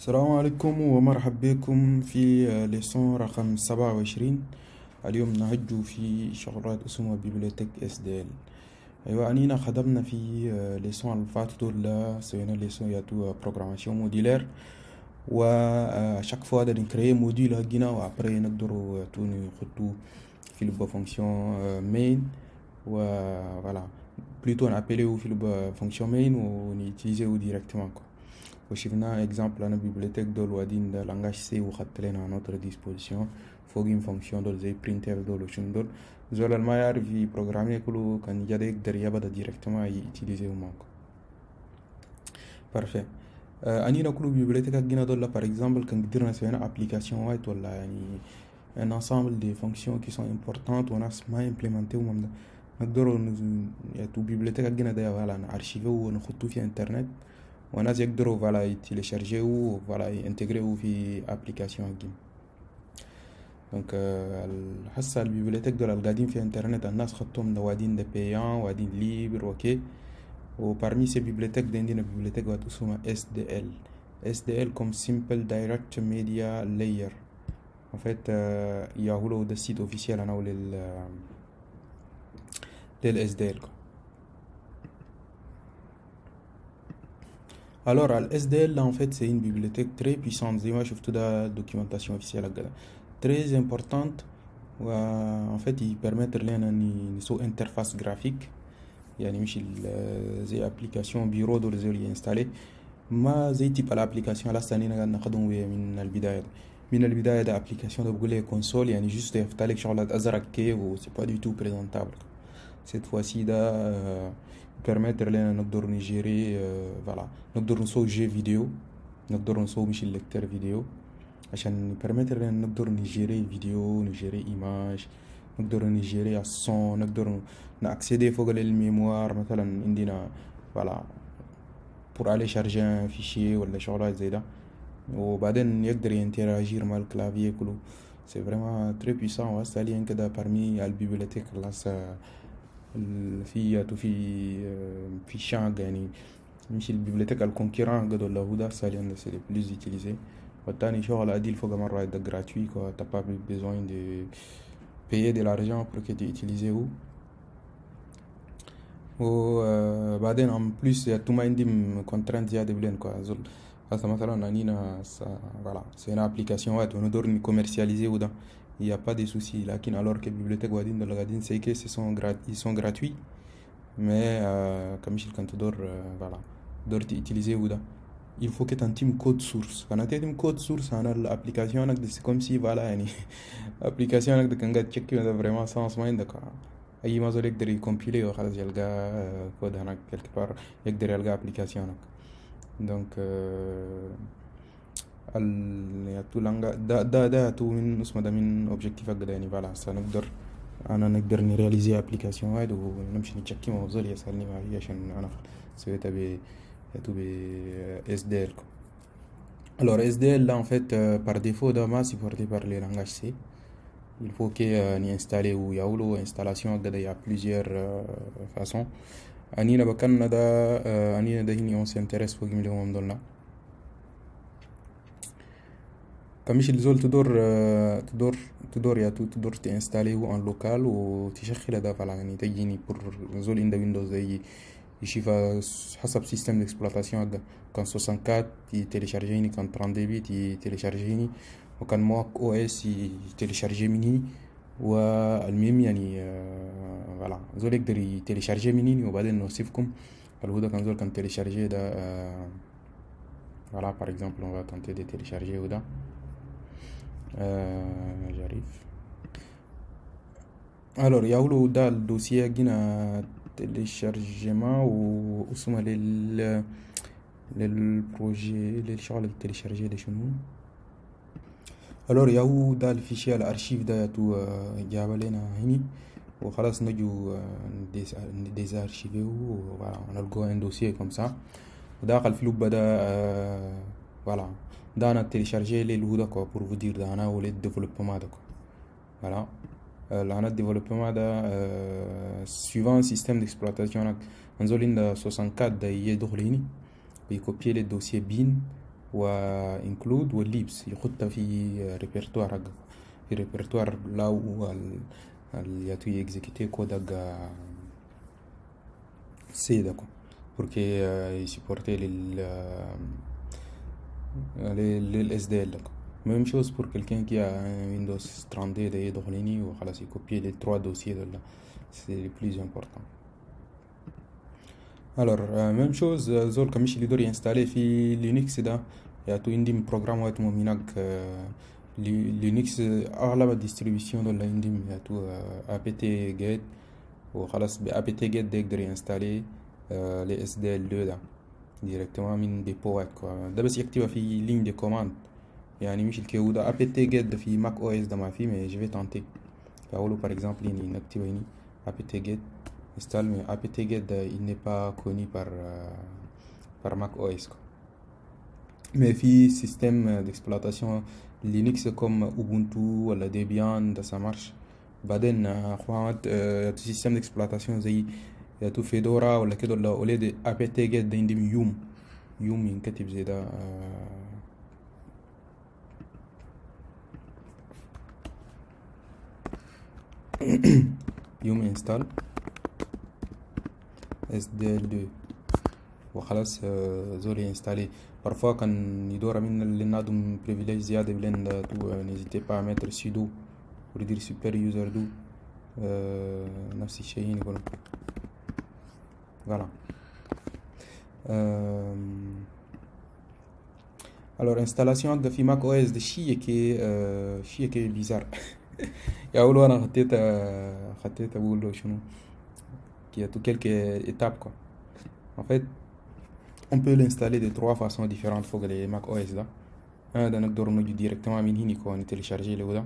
السلام عليكم ومرحبا بكم في ليسون رقم 27. اليوم نهج في شغلات اسمها بيبليوتيك SDL. أيوة أنينا خدمنا في ليسون الفات دول سوينا ليسون ياتو بروغراماسيون موديلير وشاك فوا دا نكري موديل هجينا وابري نقدروا تو نحطو في لو فونكسيون مين و فوالا بلوتو نابيليو في لو فونكسيون مين ونيتيليزيو ديريكتومون. وشفنا exemple أنا bibliothèque دول وادين ده langage C وخدت لنا à notre disposition فوقين fonction دول زي printer دول وشن دول زول ما يعرف يبروغرامي كله كان يقدر يبدا ديريكتومون يutiliser معاكم. parfait. أنينا كله bibliothèque جينا دول par exemple كان قدرنا سوينا application وايد ولا يعني un ensemble de fonctions qui sont importantes وناس ما implémenté وما نقدروا ياتو bibliothèque جينا ده ولا نارشيفه ونخطوه في انترنت وناس يقدروا فوالا يتيليشارجيو وفوالا ينتجريو في ابليكاسيون جيم. دونك هسه البيبليوتيك دول القاعدين في انترنت الناس خطهم وادين ده بيان وادين ليبر اوكي. وبارمي سي بيبليوتيك دي عندنا بيبليوتيك وات اسمها SDL comme Simple Direct Media Layer. En fait ياهولو ده السيت اوفيسيال انا لل SDL. Alors, le SDL, là, en fait, c'est une bibliothèque très puissante. Moi, je trouve la documentation officielle très importante. En fait, il permet de faire une interface graphique. Il y a des applications bureau de les installer. ما زي تيب الابليكاسيون على استنينا قاعد نخدم من البدايه ده application ده بقول لك كونسول يعني جوست يفتح لك شغلات ازرق كي و سي با دو تو بريزونتابل. cette fois-ci ده permettre لنا نقدر نجيري فوالا نقدر نسوي جي فيديو نقدر نسوي مش الليكتر فيديو عشان permettre لنا نقدر نجيري فيديو نجيري ايماج نقدر نجيري الصون نقدر ناكسيدي فوق الميموار مثلا عندنا فوالا pour aller charger un fichier ولا شغلات زي ده وبعدين يقدر ينتراجير مع الكلافيي كله. c'est vraiment très puissant وهسه لين كده parmi البيبليوتيك خلاص في شانغ يعني مش البيبليوتيك الكونكيران قدر له ده سالي c'est le plus utilisé. والتاني شغل عديل فوق مرة ده gratuit quoi, t'as pas besoin de payer de l'argent pour que tu utilises ou وبعدين en plus tout ما عندي contrainte زيادة بلين quoi. زول هذا مثلا أنينا voilà c'est une application واحد ونقدر نكوميرسياليزي وده il n'y a pas de soucis. Lakin alors que bibliothèque wadin de la gadin c'est que ils sont gratuits mais comme je quand tu dors voilà dors utiliser ou da il faut que tu aies un code source. Quand tu as un code source on a l'application c'est comme si voilà يعني application de quand tu check vraiment sans moyen d'accord اي ما زول يقدر يكمبيلي وخلاص يلقى كود هناك quelque part يقدر يلقى application هناك. donc ياتو لانغا دا تو من اسمه ده من اوبجيكتيف هكذا يعني فوالا نقدر نرياليزي ابليكاسيون واحد ونمشي نتشكي مع زول يسالني ما هي عشان انا سويتها ب SDL. alors SDL là en fait par défaut ده ما supporté par les langages C. il faut que ni installer ou ياولو installation هكذا il y a plusieurs façons. انينا بكنا ده انينا ده هني on s'intéresse فوق من اليوم دولنا كمش الزول تدور يا تدور تنستاليه ان لوكال وتشغل ده فعلا يعني تجيني بور زول ان ويندوز زي يشوف حسب سيستم ديكسبلوطاسيون هذا كان 64 تيليشارجيني كان 32 تيليشارجيني وكان موك او اس تيليشارجي مني والمهم يعني فوالا زول يقدر يتيليشارجي مني وبعدين نوصفكم الهدى كان زول كان تيليشارجي ده voilà par exemple on va tenter de télécharger Oda. J'arrive. alors il y a le dossier qui a téléchargement ou sous le projet les choses télécharger de chez nous. alors il y a le fichier l'archive ده تو جاب لنا هني وخلاص نجو désarchiver voilà on a le un dossier comme ça وداخل في لوب ده voilà ده انا télécharger les لو ده quoi pour vous dire ده انا ولي développement ده quoi voilà là on a développement ده suivant système d'exploitation نزول عند 64 ده يدخل هنا بيكوبي les dossiers bin و include والليبس يخطها في ريبرتوار حقك، في ريبرتوار لاو ياتو يكزيكيتي كود حق سيدا كو porque يسيبورتي لل SDL لك. Même chose pour quelqu'un qui a un Windows 32 ده يدخليني وخلاص يكوبي les 3 dossiers de là, c'est le plus important. Alors même chose زول كمش اللي يقدر ينستالي في لينكس ده ياتو عندي بروجرام وقت هناك لينكس اغلب الديستريبيوشن ولا عندي ياتو apt get وخلاص ب apt get ده يقدر ينستالي les SDL2 ده directement من ديبو ده بس يكتبها في لين دي كوماند يعني مش الكيو ده apt get ده في ماك او اس ده ما في mais je vais tenter فاقوله par exemple هنا نكتبه هنا apt get install mais apt get il n'est pas connu par Mac OS quoi. Mais في système d'exploitation Linux comme Ubuntu ولا Debian ça marche. بعدين اخوات système d'exploitation زي ياتو فيدورا ولا كده ولا اولاد apt get ده عندهم يوم ينكتب زي ده يوم install SDL2 وخلاص زولي انستالي. parfois كان يدور من اللي عندهم privilège زيادة بلين تو n'hésitez pas à mettre sudo pour dire super user do نفس الشيء يقولوا voilà. alors installation في ماك او اس ده شيء كي بيزار يا اولو انا خطيت اقول له شنو qui a tout quelques étapes quoi. En fait, on peut l'installer de 3 façons différentes pour les Mac OS là. Un d'un نقدر نجي directement من هنا كون télécharger le ده.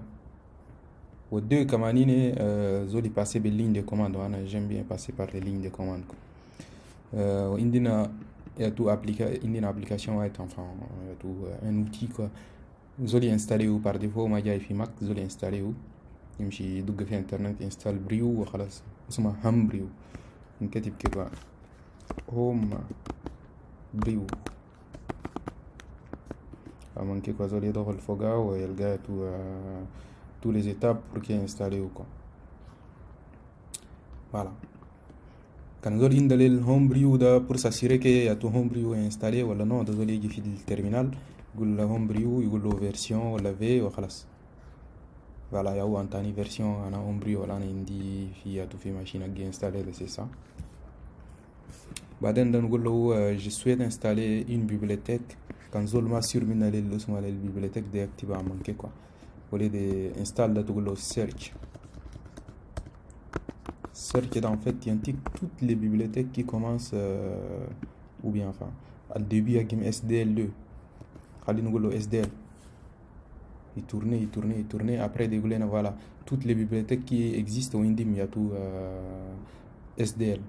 و deux كمان هنا زولي passer بالligne de commande وانا j'aime bien passer par les lignes de commande. وعندنا عندنا application واحد enfin un outil quoi. زولي installer par défaut ما جاي في Mac زولي installer يمشي يدق في انترنت انستال بريو وخلاص اسمها هم بريو نكتب كده هوم بريو اما كده زول يدخل فوقها ويلقى tous les étapes pour qu'il installe ou quoi. Voilà. كان زول يندل الهوم بريو ده pour s'assurer que يا تو هوم بريو installé ولا non ده زول يجي في الترمينال يقول له هوم بريو يقول له فيرسيون ولا في وخلاص. Voilà, il y a eu une version en Homebrew ولا عندي في ماشين qui installée c'est ça. بعدين نقول له je souhaite installer une bibliothèque كان زول ما سير من اللي اسمها البيبليوتيك دي اكتبها من كيكوا ولي دي install ده تقول له search ده en fait ينتج toutes les bibliothèques qui commencent ou bien enfin au début il y a SDL2 خلينا نقول له SDL il tournait après des goulets voilà toutes les bibliothèques qui existent au Indim il y a tout SDL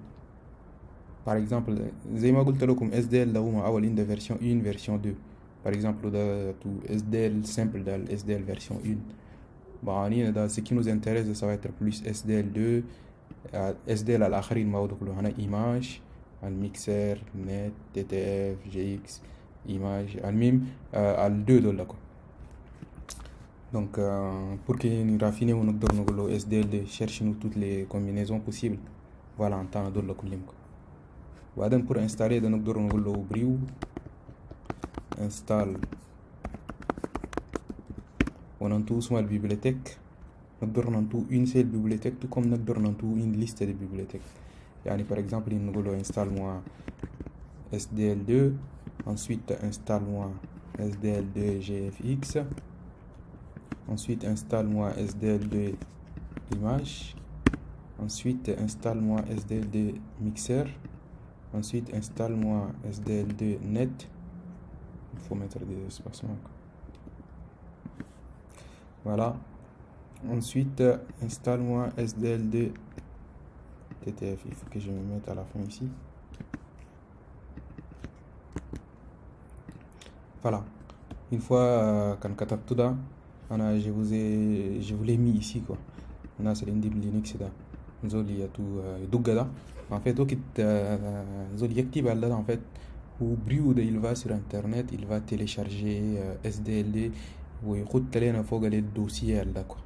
par exemple زي ما قلت لكم SDL là هو أول عند version 1 version 2 par exemple ده tout SDL simple ده SDL version 1 بعاني ده ce qui nous intéresse ça va être plus SDL2 SDL على الآخرين ما هو كله هنا image الميكسر net TTF GX image المهم ال2 دول لكم. Donc pour que nous raffinions ونقدر نقول له SDL cherche nous toutes les combinaisons possibles voilà نتاعنا دول كلهم. وبعدين pour installer ده نقدر نقول له بريو install وننتو اسمها البيبليوتيك نقدر ننتو une seule bibliothèque tout comme نقدر ننتو une liste de bibliothèques يعني par exemple نقول له install moi SDL2 ensuite install moi SDL2 GFX ensuite installe-moi SDL2 image, ensuite installe-moi SDL2 mixer, ensuite installe-moi SDL2 net, il faut mettre des espacements. Voilà, ensuite installe-moi SDL2 TTF, il faut que je me mette à la fin ici. Voilà, une fois qu'on a tout ça, je vous l'ai mis ici quoi. On a c'est Linux ده زول يدق ده en fait وقت زول يكتب على ده en fait Ou Brioude, il va sur internet, il va télécharger SDLD ويخط لنا فوق الدوسيه ده quoi.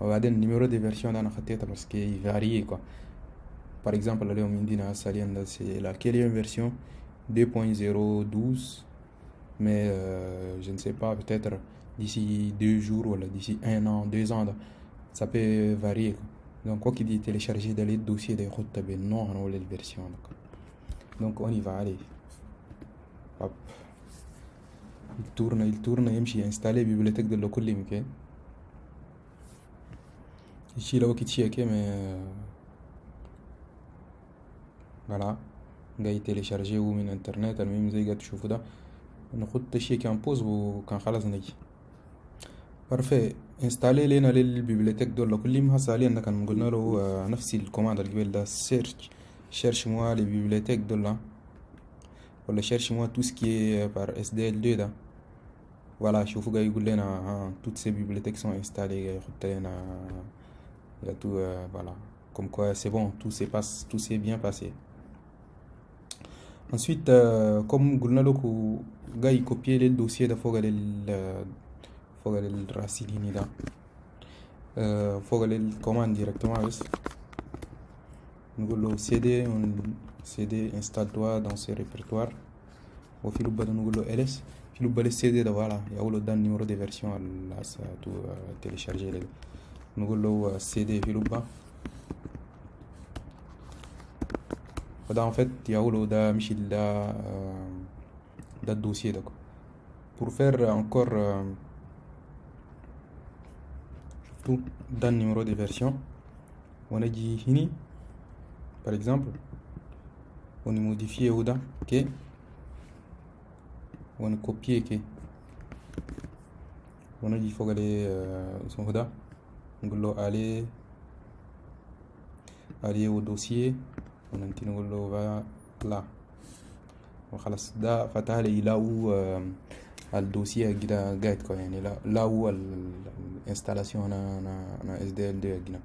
وبعدين النيميرو دي فيرسيون انا خطيتها parce qu'il varie quoi. Par exemple, là, on dit c'est la quatrième version 2.012, mais je ne sais pas, peut-être d'ici 2 jours ou d'ici 1 an, 2 ans, ça peut varier. Donc, quoi qu'il dit télécharger dans les dossiers des routes, non, on a les versions. Donc, on y va, allez. Hop. Il tourne, يمشي installer bibliothèque de l'Okulim, ok. Ici, là, on check, mais voilà. جاي télécharger من internet المهم زي قاعد تشوفوا ده نخد الشيء كان بوز وكان خلاص نجي بارفي انستالي لنا للبيبليوتيك دول كلهم. هسه حاليا كان قلنا له نفس الكوماند اللي قبل ده cherche moi les bibliothèques دول ولا cherche moi tout ce qui est par SDL2 ده. voilà شوفوا جاي يقول لنا toutes ces bibliothèques sont installées جاي يحط لنا tout voilà comme quoi c'est bon, tout s'est bien passé. Ensuite, comme قلنا لكم جاي copier le dossier ده فوق الراسليني ده فوق الكوماند directement بس نقول له cd installe-toi dans ce répertoire وفي لو بدنا نقول له ls في لو بدنا cd ده voilà يقول ده النيميرو دي فيرسيون اللي هسه تو تيليشارجي له نقول له cd في لو فده en fait يقولوا ده مش ده الدوسيه ده. pour faire encore شفتوا ده النيميرو دي فيرسيون ونجي هنا par exemple ونموديفيه وده اوكي ونكوبيه كي ونجي فوق عليه اسمه ده نقول له عليه ودوسيه وننتي نقول له لا وخلاص ده فتح لي لاو الدوسيه كده قاعد كو يعني لاو الانستالاسيون انا اس دي ال دي هنا.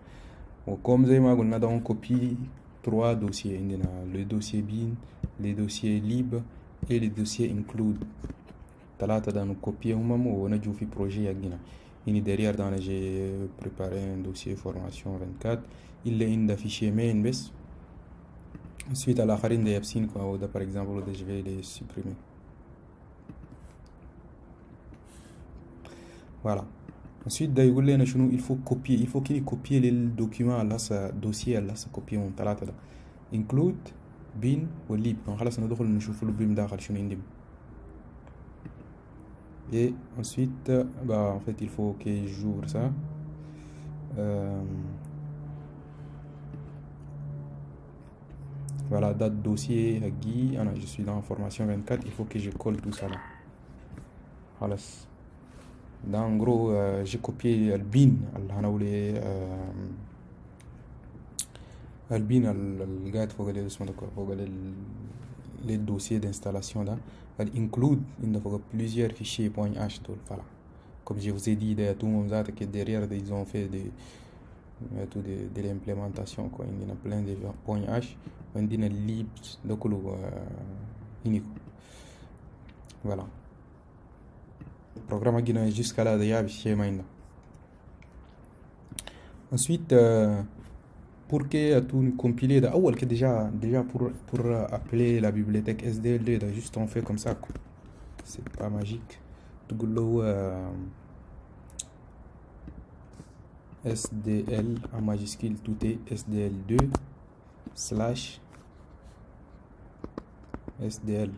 وكم زي ما قلنا ده اون كوبي 3 دوسيي عندنا لو دوسيي بين لي دوسيي ليب اي لي دوسيي انكلود 3 ده نكوبيهم ونجو في بروجي هنا. يعني derrière dans j'ai préparé un dossier formation 24 il est in fichier main بس. Ensuite à l'akharin des yabsin quoi ou par exemple je vais les supprimer. Voilà. Ensuite ده يقول لنا شنو il faut qu'il copie les documents là ce dossier là ce copier من 3 ده include bin والليب. خلاص ندخل نشوف له بين داخل شنو عندي. Et ensuite en fait il faut que j'ouvre ça. Voilà, date dossier Guy, je suis dans formation 24, il faut que je colle tout ça là. Voilà. En gros, j'ai copié le bin, les dossiers d'installation là. Elle inclut plusieurs fichiers .h. Voilà. Comme je vous ai dit, tout le monde a que derrière ils ont fait de l'implémentation quoi. Il y en a plein de .h. On dit lib donc unique. Voilà. Le programme a jusqu'à là d'ailleurs chez Mainda. Ensuite pour que tout compiler que déjà pour appeler la bibliothèque SDL2 juste on fait comme ça quoi. C'est pas magique. SDL en majuscule tout est SDL2 / SDL.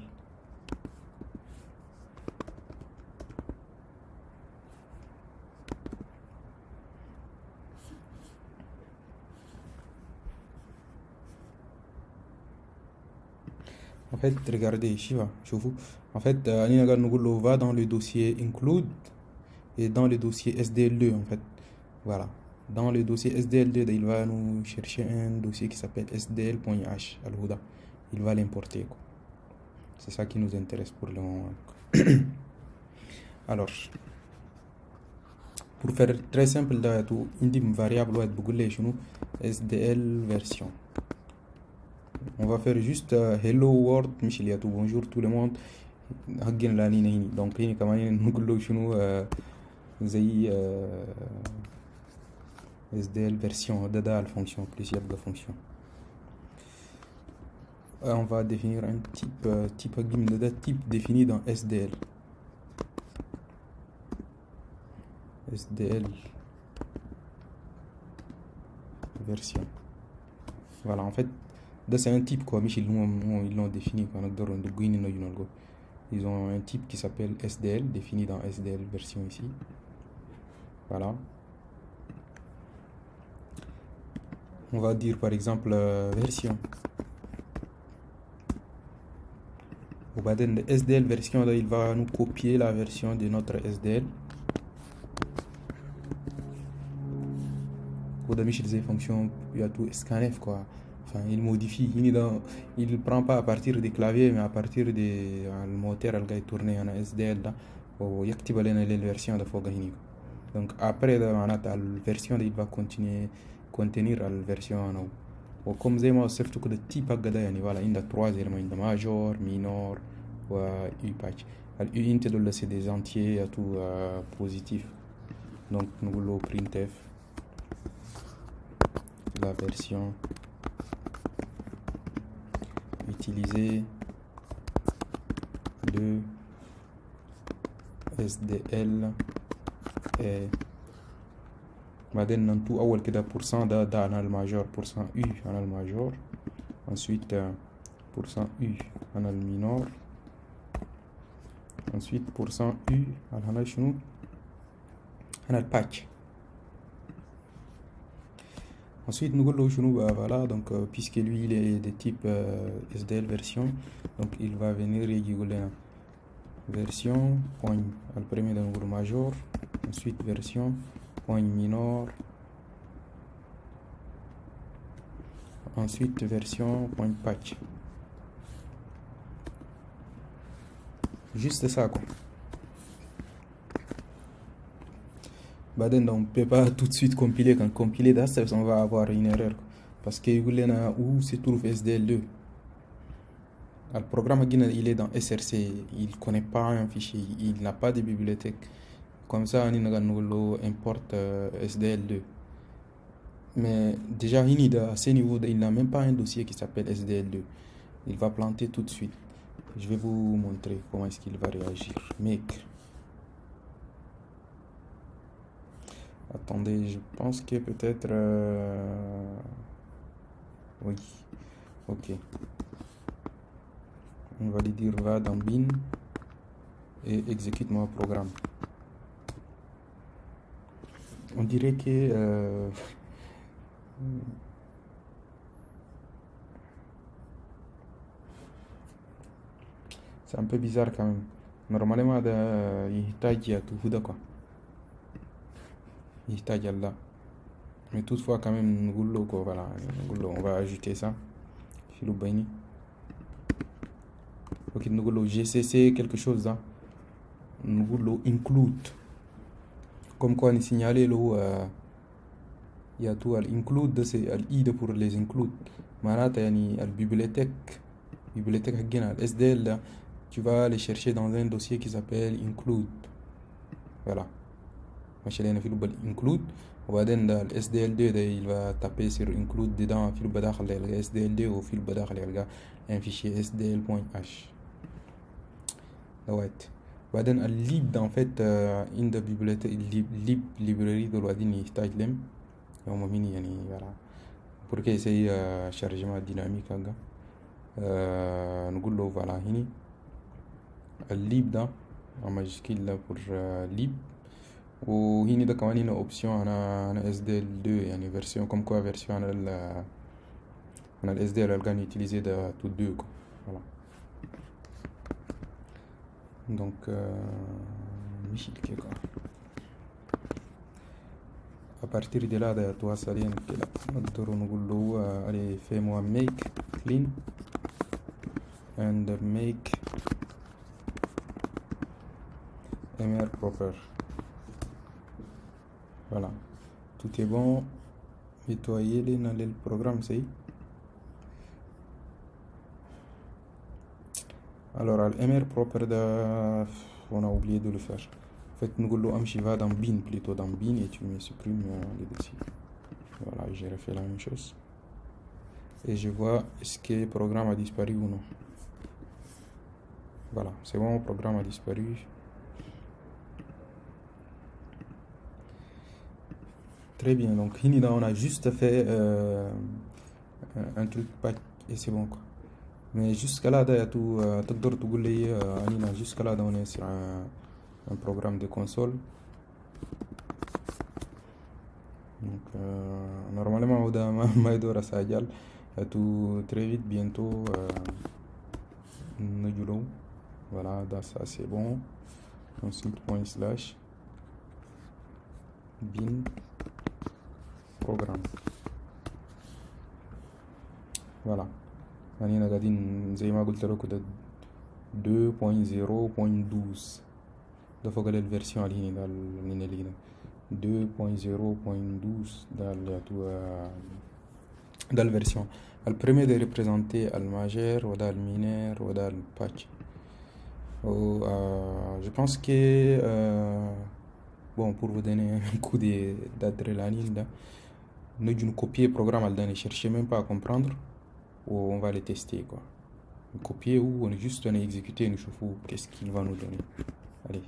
En fait, regardez ici, en fait, on va dans le dossier include et dans le dossier SDL2 en fait. Voilà. Dans le dossier SDL2, il va nous chercher un dossier qui s'appelle sdl.h al-Huda. Il va l'importer. C'est ça qui nous intéresse pour le moment. Alors, pour faire très simple, une variable SDL version. On va faire juste hello world Michel Yatou, bonjour tout le monde. هجن لانين هني دونك هني كمان نقول له شنو زي SDL version دادا الفونكشن plus يبقى fonction. On va définir un type de type défini dans SDL. SDL version. Voilà, en fait, c'est un type quoi, Michel, ils l'ont défini quoi. Ils ont un type qui s'appelle SDL, défini dans SDL version ici. Voilà. On va dire par exemple version. Au bas de SDL version, là, il va nous copier la version de notre SDL. Au début, des fonctions, il y a tout scanf quoi. Enfin, il modifie. Il ne prend pas à partir des claviers, mais à partir du moteur, il va tourner en SDL là. Il y a les versions de Fogahini. Donc après, la version, il va continuer contenir la version. Comme زي ما وصفت كده التيب هكذا يعني voilà عندك 3 éléments عندك major minor و u patch ال u int دول c'est des entiers à tout positif donc نقول له printf la version utilisée de SDL est بعدين ننتو أول كده pourcent ده أنا الماجور pourcent U أنا الماجور ensuite pourcent U أنا المينور ensuite pourcent U أنا شنو أنا الباتش ensuite نقول له شنو voilà donc puisque lui il est de type SDL version donc il va venir يقول لنا version point le premier ده نقول major ensuite version point minor ensuite version point patch juste ça quoi. Baden on peut pas tout de suite compiler. Quand compiler d'Asteps on va avoir une erreur quoi. Parce que où se trouve SDL2 le programme il est dans SRC, il connaît pas un fichier, il n'a pas de bibliothèque. Comme ça, on importe SDL2. Mais déjà, à ce niveau, il n'a même pas un dossier qui s'appelle SDL2. Il va planter tout de suite. Je vais vous montrer comment est-ce qu'il va réagir. Make. Attendez, je pense que peut-être... Oui. Ok. On va lui dire va dans bin et exécute mon programme. On dirait que c'est un peu bizarre quand même. Normalement, il y a tout quoi. Il y a là. Mais toutefois, quand même, voilà, on va ajouter ça. Ok, GCC quelque chose là. Nous include. Comme quoi on est signalé il y a tout include c'est l'id pour les include معناتها يعني bibliothèque حقنا SDL là, tu vas aller chercher dans un dossier qui s'appelle include voilà ماشي لنا في لوب include وبعدين ده SDL2 ده il va taper sur include dedans في لوب داخل يلقى SDL2 وفي لوب داخل يلقى un fichier SDL.h دوت بعدين الليب en fait in the bibliothèque lib librairie de الوادين يحتاج لهم يوم ميني يعني voilà pour que c'est chargement dynamique هكا نقول له voilà هني الليب ده en majuscule là pour lib وهني ده كمان هنا option أنا SDL2 يعني version comme quoi version أنا ال SDL اللي utiliser de tout deux quoi voilà. Donc Michel quoi. À partir de là toi salien كده نقدر نقول له allez fais-moi make clean and make mr proper voilà tout est bon nettoyer le programme c'est Alors, l'MR propre, on a oublié de le faire. En fait, nous voulons va dans bin, plutôt dans bin, et tu me supprimes les dossiers. Voilà, j'ai refait la même chose. Et je vois est-ce que le programme a disparu ou non. Voilà, c'est bon, le programme a disparu. Très bien, donc là, on a juste fait un truc et c'est bon quoi. Mais jusqu'à là, jusqu'à là, on est sur un programme de console. Donc, normalement, on a Maïdora Sajal, tout très vite, bientôt, voilà, ça c'est bon. Ensuite, // bin programme. Voilà. يعني أنا قاعدين زي ما قلت لكم ده 2.0.12 ده فوق الفيرسيون اللي هنا ده 2.0.12 ده اللي يعطوا ده الفيرسيون البريمير de représenter le majeur ou le mineur ou le patch. Je pense que bon, pour vous donner un coup d'adrénaline, nous copier le programme, ne cherchez même pas à comprendre, ou on va le tester quoi. Copier ou on est juste on exécuter, nous chauffe qu'est-ce qu'il va nous donner. Allez,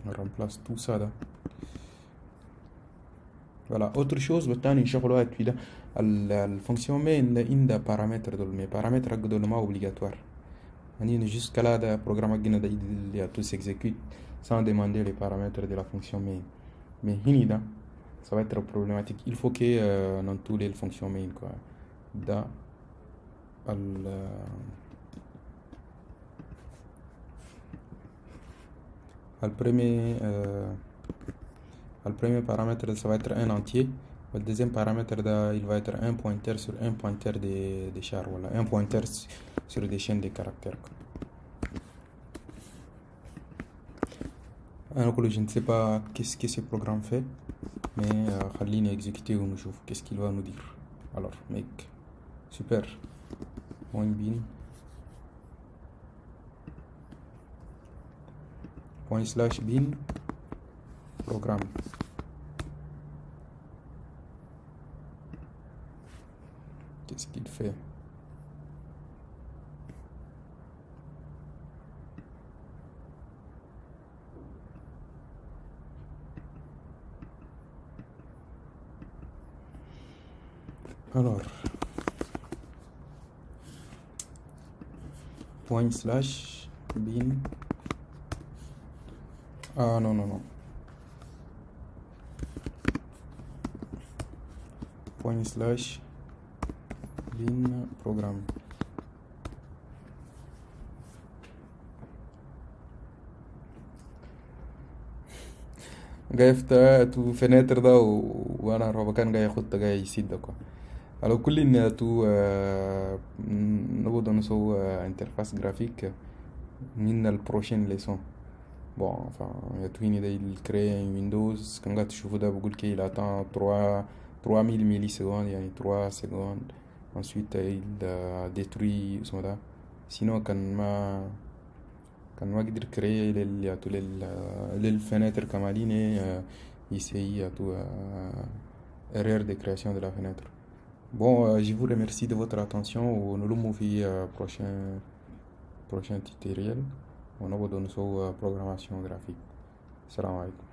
on remplace tout ça là. Voilà, autre chose, la fonction main il y a paramètres dans mes paramètres obligatoires. Jusqu'à là, le programme il tout s'exécute sans demander les paramètres de la fonction main. Mais ici, ça va être problématique. Il faut que dans toutes les fonctions main, quoi, dans le premier paramètre, ça va être un entier. Le deuxième paramètre, il va être un pointeur sur un pointeur des chars. Voilà, un pointeur sur des chaînes de caractères. Alors, je ne sais pas qu'est-ce que ce programme fait, mais Khalil est exécuté ou nous qu'est-ce qu'il va nous dire. Alors, mec, super. .bin ./bin programme. Qu'est-ce qu'il fait? Alors, ./bin. Ah non. ./bin programme. جاي يفتح تو فناتر ده وانا ربا كان جاي ياخد جاي يسيد ده quoi. Alors كل ان تو نبغى نسوي interface graphique من البروشين ليسون. Bon, enfin, il y a tout une idée, il crée un Windows, quand tu vois بقول qu'il attend 3000 millisecondes, il y a 3 secondes. Ensuite, il détruit ça. Sinon, quand ما قدر créer les fenêtres كمالين essayer à tout erreur de création de la fenêtre. Bon, je vous remercie de votre attention. Nous allons voir prochain tutoriel. On a besoin de programmation graphique. Salam alaikum.